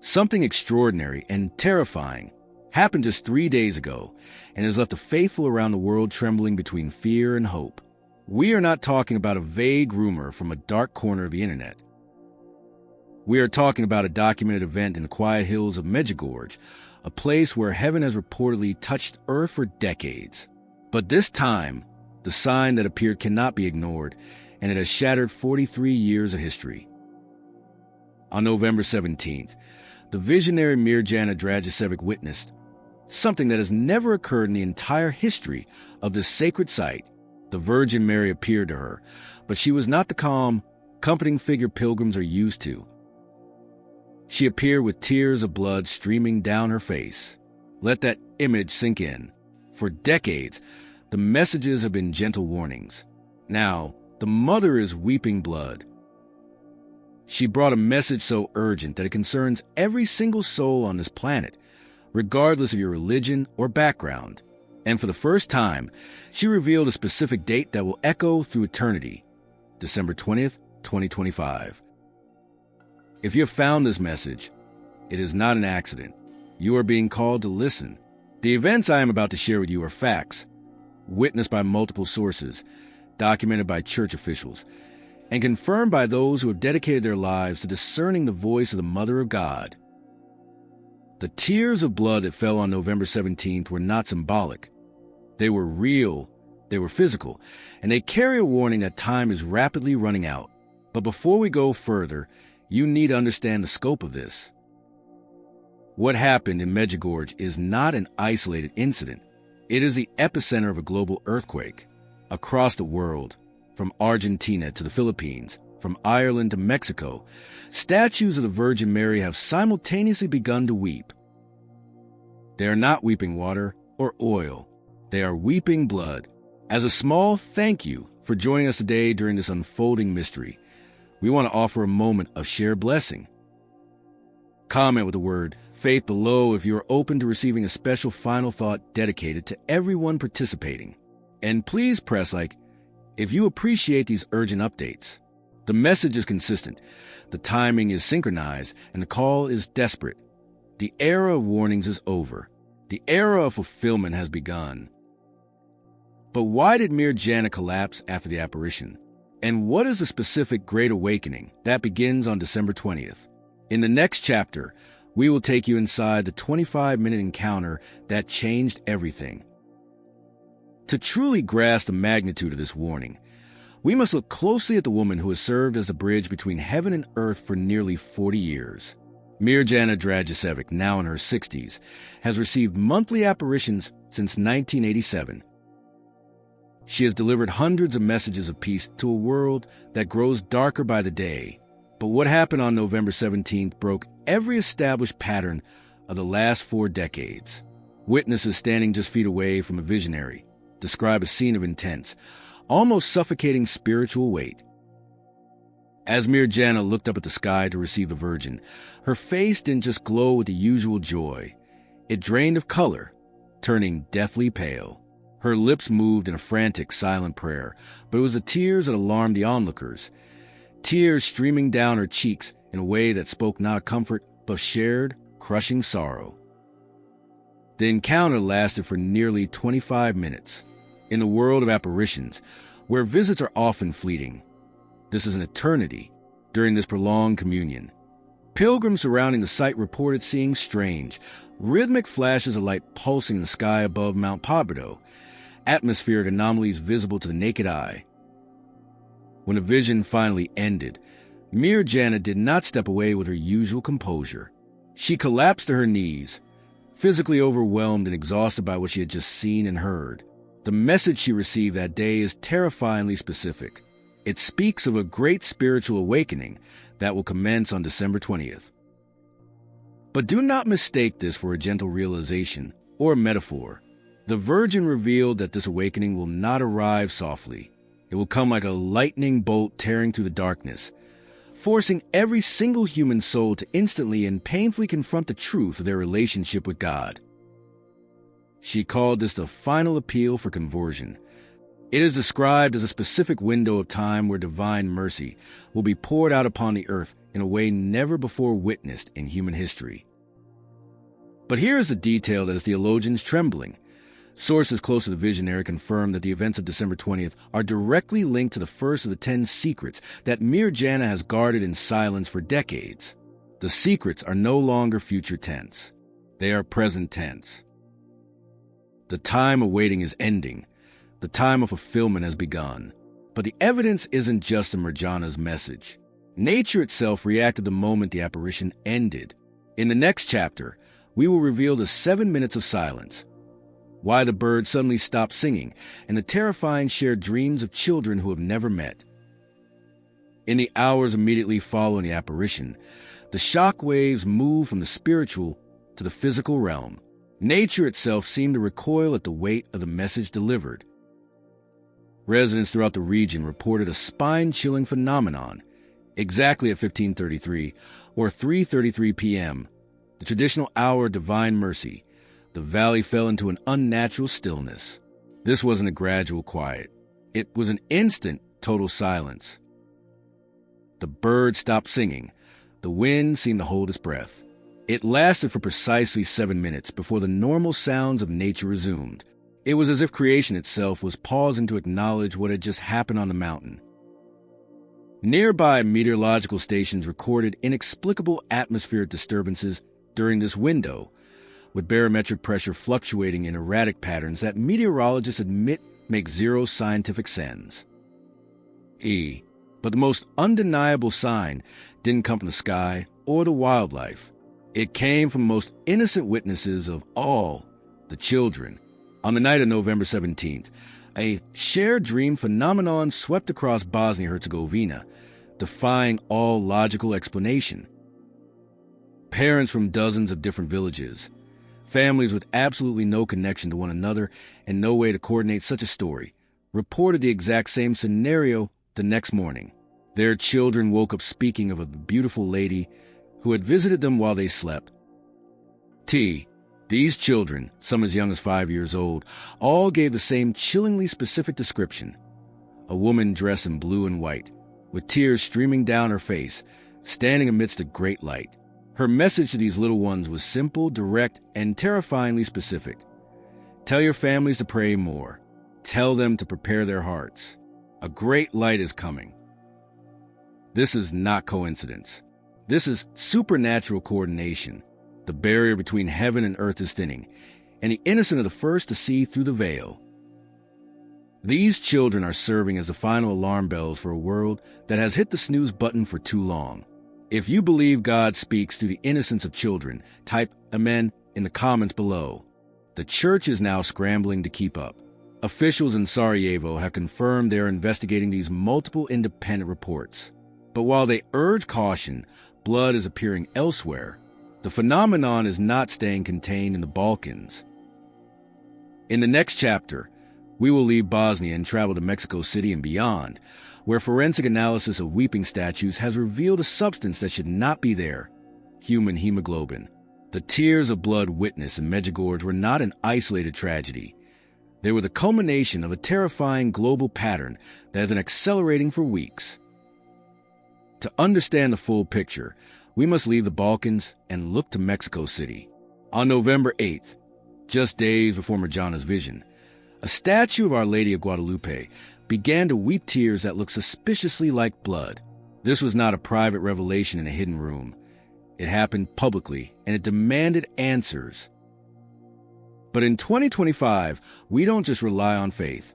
Something extraordinary and terrifying happened just 3 days ago and has left the faithful around the world trembling between fear and hope. We are not talking about a vague rumor from a dark corner of the internet. We are talking about a documented event in the quiet hills of Medjugorje, a place where heaven has reportedly touched earth for decades. But this time, the sign that appeared cannot be ignored, and it has shattered 43 years of history. On November 17th, the visionary Mirjana Dragicevic witnessed something that has never occurred in the entire history of this sacred site. The Virgin Mary appeared to her, but she was not the calm, comforting figure pilgrims are used to. She appeared with tears of blood streaming down her face. Let that image sink in. For decades, the messages have been gentle warnings. Now, the mother is weeping blood. She brought a message so urgent that it concerns every single soul on this planet, regardless of your religion or background. And for the first time, she revealed a specific date that will echo through eternity, December 20th, 2025. If you have found this message, it is not an accident. You are being called to listen. The events I am about to share with you are facts, witnessed by multiple sources, documented by church officials, and confirmed by those who have dedicated their lives to discerning the voice of the Mother of God. The tears of blood that fell on November 17th were not symbolic. They were real, they were physical, and they carry a warning that time is rapidly running out. But before we go further, you need to understand the scope of this. What happened in Medjugorje is not an isolated incident. It is the epicenter of a global earthquake. Across the world, from Argentina to the Philippines, from Ireland to Mexico, statues of the Virgin Mary have simultaneously begun to weep. They are not weeping water or oil. They are weeping blood. As a small thank you for joining us today during this unfolding mystery, we want to offer a moment of shared blessing. Comment with the word faith below if you are open to receiving a special final thought dedicated to everyone participating. And please press like if you appreciate these urgent updates. The message is consistent, the timing is synchronized, and the call is desperate. The era of warnings is over. The era of fulfillment has begun. But why did Mirjana collapse after the apparition? And what is the specific Great Awakening that begins on December 20th? In the next chapter, we will take you inside the 25-minute encounter that changed everything. To truly grasp the magnitude of this warning, we must look closely at the woman who has served as a bridge between heaven and earth for nearly 40 years. Mirjana Dragicevic, now in her 60s, has received monthly apparitions since 1987. She has delivered hundreds of messages of peace to a world that grows darker by the day. But what happened on November 17th broke every established pattern of the last 4 decades. Witnesses standing just feet away from a visionary describe a scene of intense, almost suffocating spiritual weight. As Mirjana looked up at the sky to receive the Virgin, her face didn't just glow with the usual joy. It drained of color, turning deathly pale. Her lips moved in a frantic, silent prayer, but it was the tears that alarmed the onlookers. Tears streaming down her cheeks in a way that spoke not of comfort, but shared, crushing sorrow. The encounter lasted for nearly 25 minutes. In the world of apparitions, where visits are often fleeting, this is an eternity. During this prolonged communion, pilgrims surrounding the site reported seeing strange, rhythmic flashes of light pulsing in the sky above Mount Pobredo, atmospheric anomalies visible to the naked eye. When the vision finally ended, Mirjana did not step away with her usual composure. She collapsed to her knees, physically overwhelmed and exhausted by what she had just seen and heard. The message she received that day is terrifyingly specific. It speaks of a great spiritual awakening that will commence on December 20th. But do not mistake this for a gentle realization or a metaphor. The Virgin revealed that this awakening will not arrive softly. It will come like a lightning bolt tearing through the darkness, forcing every single human soul to instantly and painfully confront the truth of their relationship with God. She called this the final appeal for conversion. It is described as a specific window of time where divine mercy will be poured out upon the earth in a way never before witnessed in human history. But here is a detail that has theologians trembling. Sources close to the visionary confirm that the events of December 20th are directly linked to the first of the 10 secrets that Mirjana has guarded in silence for decades. The secrets are no longer future tense. They are present tense. The time of waiting is ending. The time of fulfillment has begun. But the evidence isn't just in Mirjana's message. Nature itself reacted the moment the apparition ended. In the next chapter, we will reveal the 7 minutes of silence, why the birds suddenly stopped singing, and the terrifying shared dreams of children who have never met. In the hours immediately following the apparition, the shock waves moved from the spiritual to the physical realm. Nature itself seemed to recoil at the weight of the message delivered. Residents throughout the region reported a spine-chilling phenomenon. Exactly at 15:33 or 3:33 p.m., the traditional hour of divine mercy, the valley fell into an unnatural stillness. This wasn't a gradual quiet. It was an instant, total silence. The birds stopped singing. The wind seemed to hold its breath. It lasted for precisely 7 minutes before the normal sounds of nature resumed. It was as if creation itself was pausing to acknowledge what had just happened on the mountain. Nearby meteorological stations recorded inexplicable atmospheric disturbances during this window, with barometric pressure fluctuating in erratic patterns that meteorologists admit make zero scientific sense. But the most undeniable sign didn't come from the sky or the wildlife. It came from the most innocent witnesses of all, the children. On the night of November 17th, a shared dream phenomenon swept across Bosnia-Herzegovina, defying all logical explanation. Parents from dozens of different villages, families with absolutely no connection to one another and no way to coordinate such a story, reported the exact same scenario the next morning. Their children woke up speaking of a beautiful lady who had visited them while they slept. These children, some as young as 5 years old, all gave the same chillingly specific description. A woman dressed in blue and white, with tears streaming down her face, standing amidst a great light. Her message to these little ones was simple, direct, and terrifyingly specific. Tell your families to pray more. Tell them to prepare their hearts. A great light is coming. This is not coincidence. This is supernatural coordination. The barrier between heaven and earth is thinning, and the innocent are the first to see through the veil. These children are serving as the final alarm bells for a world that has hit the snooze button for too long. If you believe God speaks through the innocence of children, type Amen in the comments below. The church is now scrambling to keep up. Officials in Sarajevo have confirmed they are investigating these multiple independent reports. But while they urge caution, blood is appearing elsewhere. The phenomenon is not staying contained in the Balkans. In the next chapter, we will leave Bosnia and travel to Mexico City and beyond, where forensic analysis of weeping statues has revealed a substance that should not be there: human hemoglobin. The tears of blood witnessed in Medjugorje were not an isolated tragedy. They were the culmination of a terrifying global pattern that has been accelerating for weeks. To understand the full picture, we must leave the Balkans and look to Mexico City. On November 8th, just days before Mirjana's vision, a statue of Our Lady of Guadalupe began to weep tears that looked suspiciously like blood. This was not a private revelation in a hidden room. It happened publicly, and it demanded answers. But in 2025, we don't just rely on faith.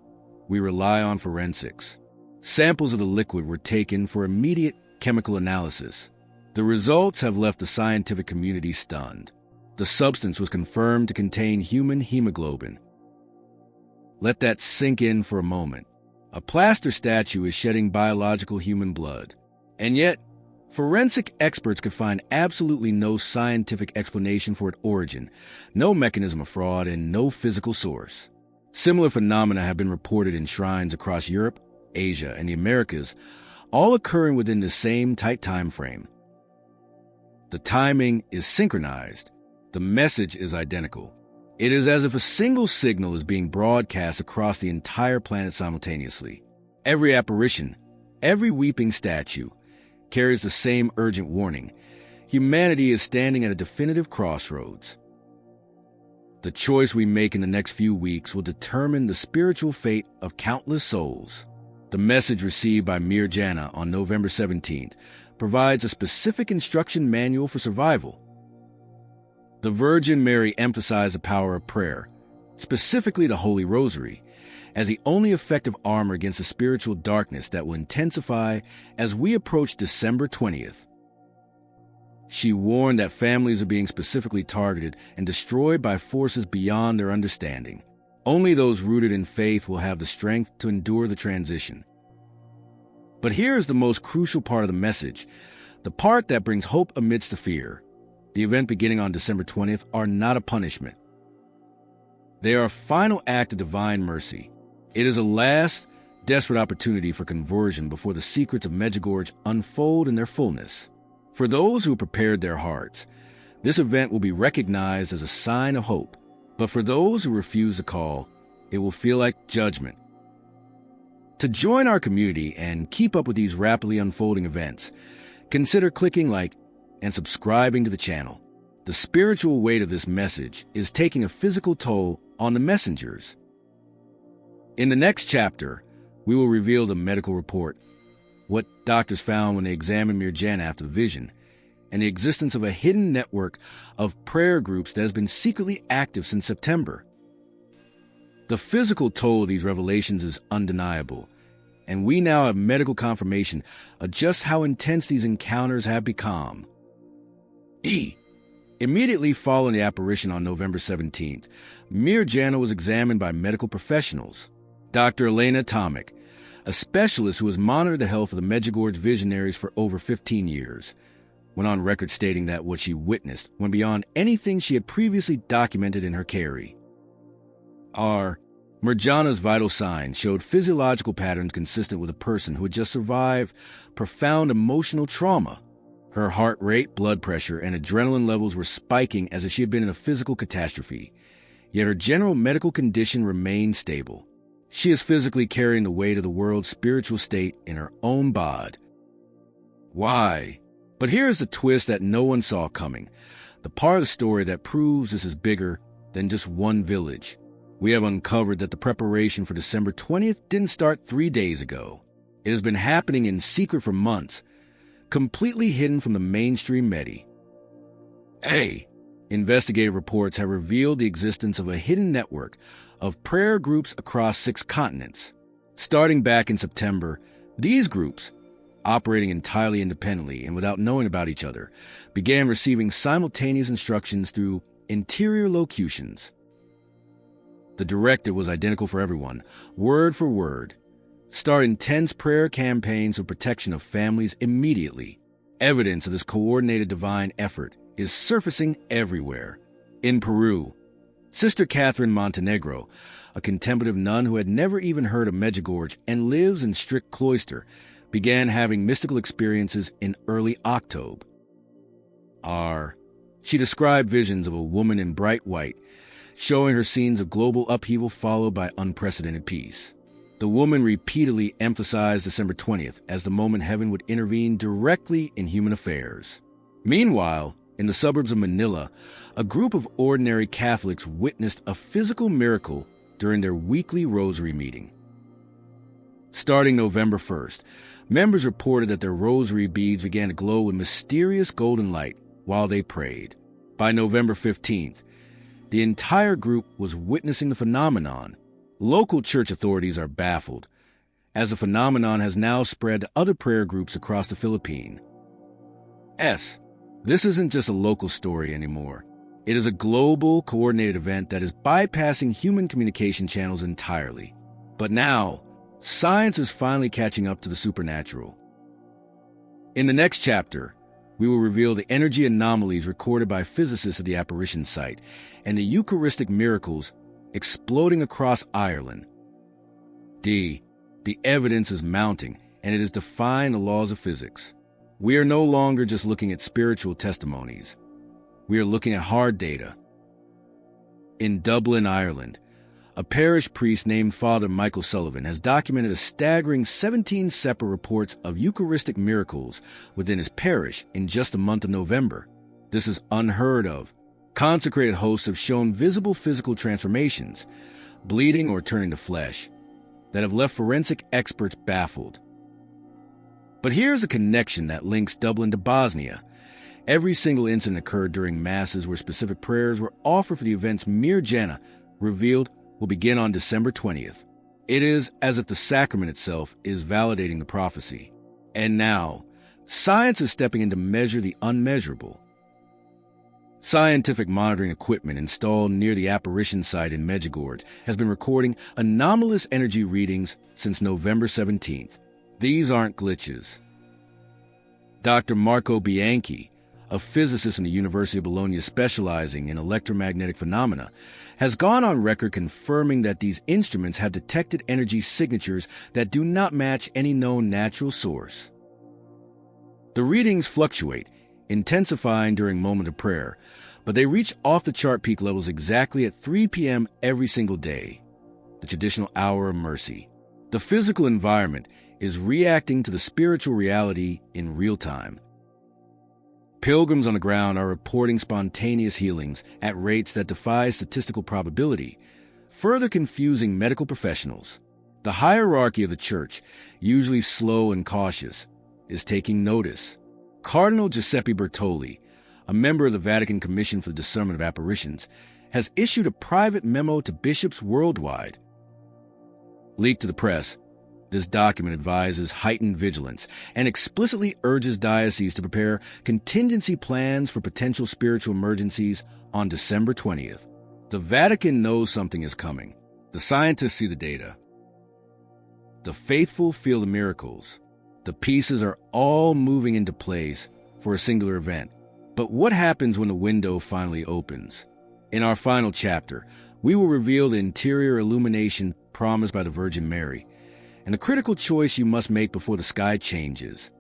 We rely on forensics. Samples of the liquid were taken for immediate chemical analysis. The results have left the scientific community stunned. The substance was confirmed to contain human hemoglobin. Let that sink in for a moment. A plaster statue is shedding biological human blood. And yet, forensic experts could find absolutely no scientific explanation for its origin, no mechanism of fraud, and no physical source. Similar phenomena have been reported in shrines across Europe, Asia, and the Americas, all occurring within the same tight time frame. The timing is synchronized. The message is identical. It is as if a single signal is being broadcast across the entire planet simultaneously. Every apparition, every weeping statue, carries the same urgent warning. Humanity is standing at a definitive crossroads. The choice we make in the next few weeks will determine the spiritual fate of countless souls. The message received by Mir Jana on November 17th provides a specific instruction manual for survival. The Virgin Mary emphasized the power of prayer, specifically the Holy Rosary, as the only effective armor against the spiritual darkness that will intensify as we approach December 20th. She warned that families are being specifically targeted and destroyed by forces beyond their understanding. Only those rooted in faith will have the strength to endure the transition. But here is the most crucial part of the message, the part that brings hope amidst the fear. The event beginning on December 20th are not a punishment. They are a final act of divine mercy. It is a last, desperate opportunity for conversion before the secrets of Medjugorje unfold in their fullness. For those who prepared their hearts, this event will be recognized as a sign of hope. But for those who refuse the call, it will feel like judgment. To join our community and keep up with these rapidly unfolding events, consider clicking like and subscribing to the channel. The spiritual weight of this message is taking a physical toll on the messengers. In the next chapter, we will reveal the medical report, what doctors found when they examined Mir Jana after the vision, and the existence of a hidden network of prayer groups that has been secretly active since September. The physical toll of these revelations is undeniable, and we now have medical confirmation of just how intense these encounters have become. Immediately following the apparition on November 17th, Mir Jana was examined by medical professionals. Dr. Elena Tomic, a specialist who has monitored the health of the Medjugorje visionaries for over 15 years, went on record stating that what she witnessed went beyond anything she had previously documented in her carry. Mir Jana's vital signs showed physiological patterns consistent with a person who had just survived profound emotional trauma. Her heart rate, blood pressure, and adrenaline levels were spiking as if she had been in a physical catastrophe, yet her general medical condition remained stable. She is physically carrying the weight of the world's spiritual state in her own bod. Why? But here is the twist that no one saw coming, the part of the story that proves this is bigger than just one village. We have uncovered that the preparation for December 20th didn't start 3 days ago. It has been happening in secret for months, completely hidden from the mainstream Medi. Investigative reports have revealed the existence of a hidden network of prayer groups across 6 continents. Starting back in September, these groups, operating entirely independently and without knowing about each other, began receiving simultaneous instructions through interior locutions. The directive was identical for everyone, word for word. Start intense prayer campaigns for protection of families immediately. Evidence of this coordinated divine effort is surfacing everywhere. In Peru, Sister Catherine Montenegro, a contemplative nun who had never even heard of Medjugorje and lives in strict cloister, began having mystical experiences in early October. She described visions of a woman in bright white, showing her scenes of global upheaval followed by unprecedented peace. The woman repeatedly emphasized December 20th as the moment heaven would intervene directly in human affairs. Meanwhile, in the suburbs of Manila, a group of ordinary Catholics witnessed a physical miracle during their weekly rosary meeting. Starting November 1st, members reported that their rosary beads began to glow with mysterious golden light while they prayed. By November 15th, the entire group was witnessing the phenomenon. Local church authorities are baffled, as the phenomenon has now spread to other prayer groups across the Philippines. This isn't just a local story anymore. It is a global, coordinated event that is bypassing human communication channels entirely. But now, science is finally catching up to the supernatural. In the next chapter, we will reveal the energy anomalies recorded by physicists at the apparition site and the Eucharistic miracles exploding across Ireland. The evidence is mounting, and it is defying the laws of physics. We are no longer just looking at spiritual testimonies. We are looking at hard data. In Dublin, Ireland, A parish priest named Father Michael Sullivan has documented a staggering 17 separate reports of Eucharistic miracles within his parish in just the month of November. This is unheard of. Consecrated hosts have shown visible physical transformations, bleeding or turning to flesh, that have left forensic experts baffled. But here's a connection that links Dublin to Bosnia. Every single incident occurred during masses where specific prayers were offered for the events Mirjana revealed will begin on December 20th. It is as if the sacrament itself is validating the prophecy. And now, science is stepping in to measure the unmeasurable. Scientific monitoring equipment installed near the apparition site in Medjugorje has been recording anomalous energy readings since November 17th. These aren't glitches. Dr. Marco Bianchi, a physicist in the University of Bologna specializing in electromagnetic phenomena, has gone on record confirming that these instruments have detected energy signatures that do not match any known natural source. The readings fluctuate, intensifying during moment of prayer, but they reach off-the-chart peak levels exactly at 3 p.m. every single day, the traditional hour of mercy. The physical environment is reacting to the spiritual reality in real time. Pilgrims on the ground are reporting spontaneous healings at rates that defy statistical probability, further confusing medical professionals. The hierarchy of the Church, usually slow and cautious, is taking notice. Cardinal Giuseppe Bertoli, a member of the Vatican Commission for the Discernment of Apparitions, has issued a private memo to bishops worldwide. Leaked to the press, this document advises heightened vigilance and explicitly urges dioceses to prepare contingency plans for potential spiritual emergencies on December 20th. The Vatican knows something is coming. The scientists see the data. The faithful feel the miracles. The pieces are all moving into place for a singular event. But what happens when the window finally opens? In our final chapter, we will reveal the interior illumination promised by the Virgin Mary, and the critical choice you must make before the sky changes.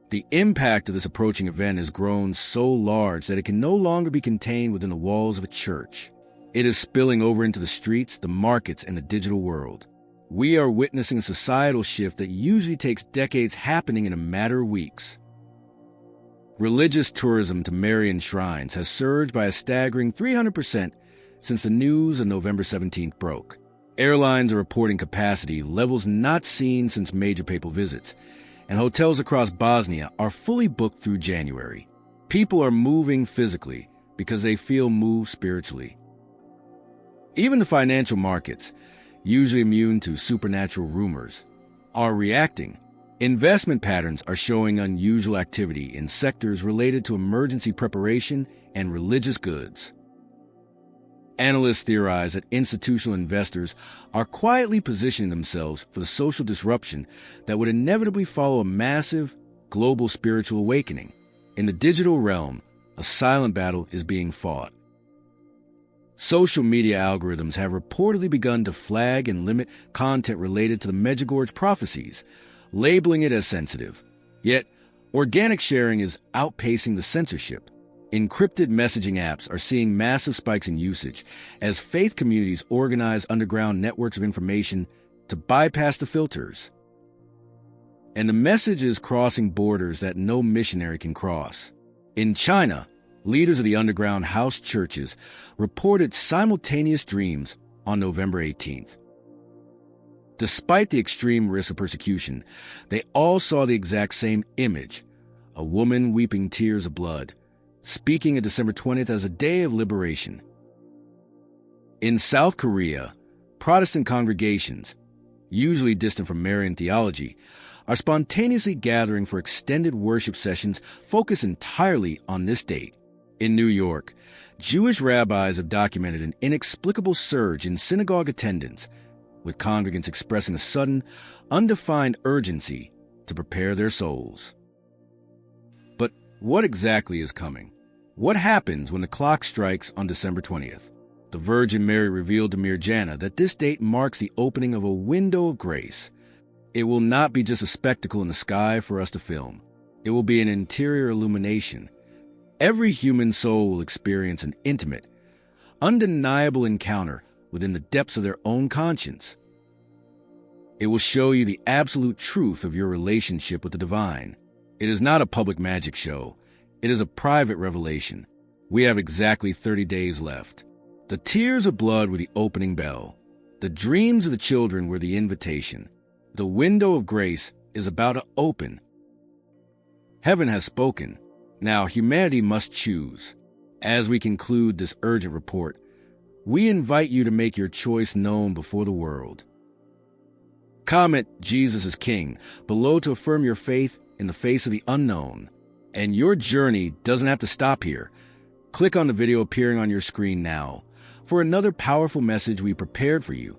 The impact of this approaching event has grown so large that it can no longer be contained within the walls of a church. It is spilling over into the streets, the markets, and the digital world. We are witnessing a societal shift that usually takes decades happening in a matter of weeks. Religious tourism to Marian shrines has surged by a staggering 300% since the news of November 17th broke. Airlines are reporting capacity levels not seen since major papal visits, and hotels across Bosnia are fully booked through January. People are moving physically because they feel moved spiritually. Even the financial markets, usually immune to supernatural rumors, are reacting. Investment patterns are showing unusual activity in sectors related to emergency preparation and religious goods. Analysts theorize that institutional investors are quietly positioning themselves for the social disruption that would inevitably follow a massive, global spiritual awakening. In the digital realm, a silent battle is being fought. Social media algorithms have reportedly begun to flag and limit content related to the Medjugorje prophecies, labeling it as sensitive. Yet, organic sharing is outpacing the censorship. Encrypted messaging apps are seeing massive spikes in usage as faith communities organize underground networks of information to bypass the filters. And the message is crossing borders that no missionary can cross. In China, leaders of the underground house churches reported simultaneous dreams on November 18th. Despite the extreme risk of persecution, they all saw the exact same image, a woman weeping tears of blood, speaking of December 20th as a day of liberation. In South Korea, Protestant congregations, usually distant from Marian theology, are spontaneously gathering for extended worship sessions focused entirely on this date. In New York, Jewish rabbis have documented an inexplicable surge in synagogue attendance, with congregants expressing a sudden, undefined urgency to prepare their souls. But what exactly is coming? What happens when the clock strikes on December 20th? The Virgin Mary revealed to Mirjana that this date marks the opening of a window of grace. It will not be just a spectacle in the sky for us to film. It will be an interior illumination. Every human soul will experience an intimate, undeniable encounter within the depths of their own conscience. It will show you the absolute truth of your relationship with the divine. It is not a public magic show. It is a private revelation. We have exactly 30 days left. The tears of blood were the opening bell. The dreams of the children were the invitation. The window of grace is about to open. Heaven has spoken. Now humanity must choose. As we conclude this urgent report, we invite you to make your choice known before the world. Comment "Jesus is King" below to affirm your faith in the face of the unknown. And your journey doesn't have to stop here. Click on the video appearing on your screen now for another powerful message we prepared for you.